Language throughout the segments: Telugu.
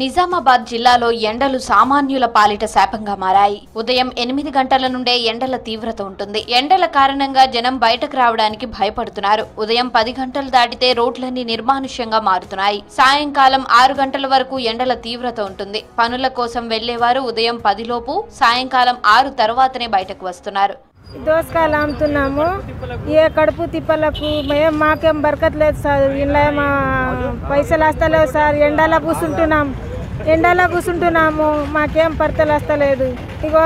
నిజామాబాద్ జిల్లాలో ఎండలు సామాన్యుల పాలిట శాపంగా మారాయి. ఉదయం 8 గంటల నుండే ఎండల తీవ్రత ఉంటుంది. ఎండల కారణంగా జనం బయటకు రావడానికి భయపడుతున్నారు. ఉదయం 10 గంటలు దాటితే రోడ్లన్నీ నిర్మానుష్యంగా మారుతున్నాయి. సాయంకాలం 6 గంటల వరకు ఎండల తీవ్రత ఉంటుంది. పనుల కోసం వెళ్లేవారు ఉదయం 10 లోపు, సాయంకాలం 6 తర్వాతనే బయటకు వస్తున్నారు. దోసకాయలు అమ్ముతున్నాము. ఏ కడుపు తిప్పలకు మేము మాకేం బరకట్లేదు సార్. ఇలా మా పైసలు వస్తలేవు సార్. ఎండలో కూర్చుంటున్నాము. మాకేం పడతలు వస్తలేదు. ఇగో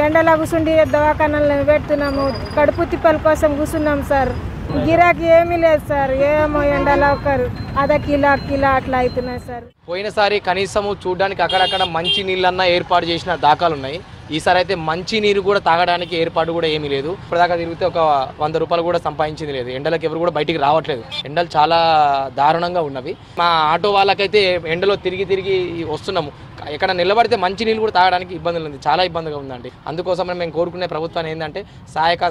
ఎండలో కూర్చుండి దవాఖానలు పెడుతున్నాము. కడుపు తిప్పల కోసం కూర్చున్నాం సార్. గిరాకీ ఏమీ లేదు సార్. ఏమో ఎండలో అద కిలో అట్లా అవుతున్నాయి సార్. పోయినసారి కనీసము చూడడానికి అక్కడక్కడ మంచి నీళ్ళన్నా ఏర్పాటు చేసిన దాఖలు ఉన్నాయి. ఈసారి అయితే మంచి నీరు కూడా తాగడానికి ఏర్పాటు కూడా ఏమీ లేదు. ఇప్పటిదాకా తిరిగితే ఒక 100 రూపాయలు కూడా సంపాదించింది లేదు. ఎండలకు ఎవరు కూడా బయటికి రావట్లేదు. ఎండలు చాలా దారుణంగా ఉన్నవి. మా ఆటో వాళ్ళకైతే ఎండలో తిరిగి వస్తున్నాము. ఎక్కడ నిలబడితే మంచి నీళ్ళు కూడా తాగడానికి ఇబ్బందులు ఉంది. చాలా ఇబ్బందిగా ఉందండి. అందుకోసం మేము కోరుకునే ప్రభుత్వాన్ని ఏంటంటే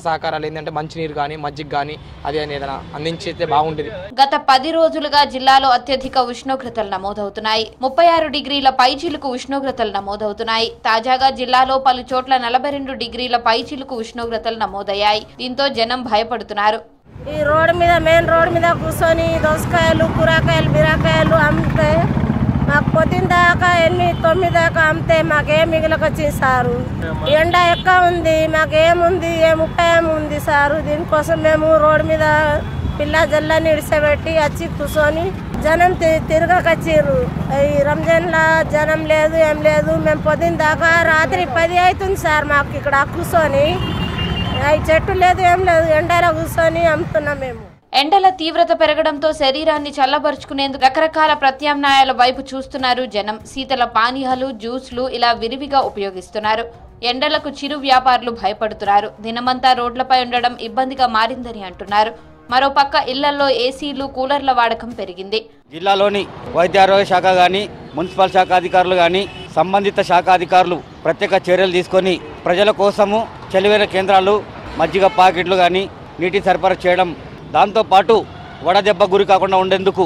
సహకారాలు ఏంటంటే మంచి నీరు కానీ మజ్జిగ కానీ అది ఏదైనా అందించితే బాగుంటుంది. గత 10 రోజులుగా జిల్లాలో అత్యధిక ఉష్ణోగ్రతలు నమోదవుతున్నాయి. 36 డిగ్రీల పైచిలుకు ఉష్ణోగ్రతలు నమోదవుతున్నాయి. తాజాగా జిల్లాలో పలు చోట్ల 42 డిగ్రీల పైచిలుకు ఉష్ణోగ్రతలు నమోదయ్యాయి. దీంతో జనం భయపడుతున్నారు. ఈ మెయిన్ రోడ్ మీద కూర్చొని దోసకాయలు, కూరగాయలు, బీరకాయలు అమ్మితే మాకు పొద్దున్న దాకా 8-9 దాకా అమ్మితే మాకేం మిగిలికొచ్చింది సారు. ఎండ ఎక్కువ ఉంది. మాకేముంది, ఏం ఉపాయం ఉంది సారు. దీనికోసం మేము రోడ్డు మీద పిల్ల జల్లని ఇడిసబెట్టి వచ్చి కూర్చొని జనం తిరగకొచ్చిర్రు. ఈ రంజాన్లో జనం లేదు, ఏం లేదు. మేము పొద్దున్న దాకా రాత్రి 10 అవుతుంది సార్. మాకు ఇక్కడ కూర్చొని చెట్టు లేదు, ఏం లేదు. ఎండలో కూర్చొని అమ్ముతున్నాం మేము. ఎండల తీవ్రత పెరగడంతో శరీరాన్ని చల్లబరుచుకునేందుకు రకరకాల ప్రత్యామ్నాయాల వైపు చూస్తున్నారు జనం. శీతల పానీయాలు, జ్యూస్లు ఇలా విరివిగా ఉపయోగిస్తున్నారు. ఎండలకు చిరు వ్యాపారులు భయపడుతున్నారు. దినమంతా రోడ్లపై ఉండడం ఇబ్బందిగా మారిందని అంటున్నారు. మరోపక్క ఇళ్లలో ఏసీలు, కూలర్ల వాడకం పెరిగింది. జిల్లాలోని వైద్య ఆరోగ్య శాఖ కానీ, మున్సిపల్ శాఖ అధికారులు కానీ, సంబంధిత శాఖ అధికారులు ప్రత్యేక చర్యలు తీసుకొని ప్రజల కోసము చలివేల కేంద్రాలు, మజ్జిగ ప్యాకెట్లు కానీ నీటి సరఫరా చేయడం, దాంతోపాటు వడదెబ్బ గురి కాకుండా ఉండేందుకు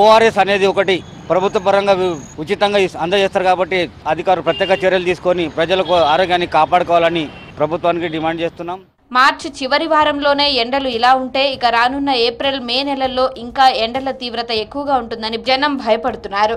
ఓఆర్ఎస్ అనేది ఒకటి ప్రభుత్వ పరంగా ఉచితంగా అందజేస్తారు. కాబట్టి అధికారులు ప్రత్యేక చర్యలు తీసుకొని ప్రజలకు ఆరోగ్యాన్ని కాపాడుకోవాలని ప్రభుత్వానికి డిమాండ్ చేస్తున్నాం. మార్చి చివరి వారంలోనే ఎండలు ఇలా ఉంటే ఇక రానున్న ఏప్రిల్, మే నెలల్లో ఇంకా ఎండల తీవ్రత ఎక్కువగా ఉంటుందని జనం భయపడుతున్నారు.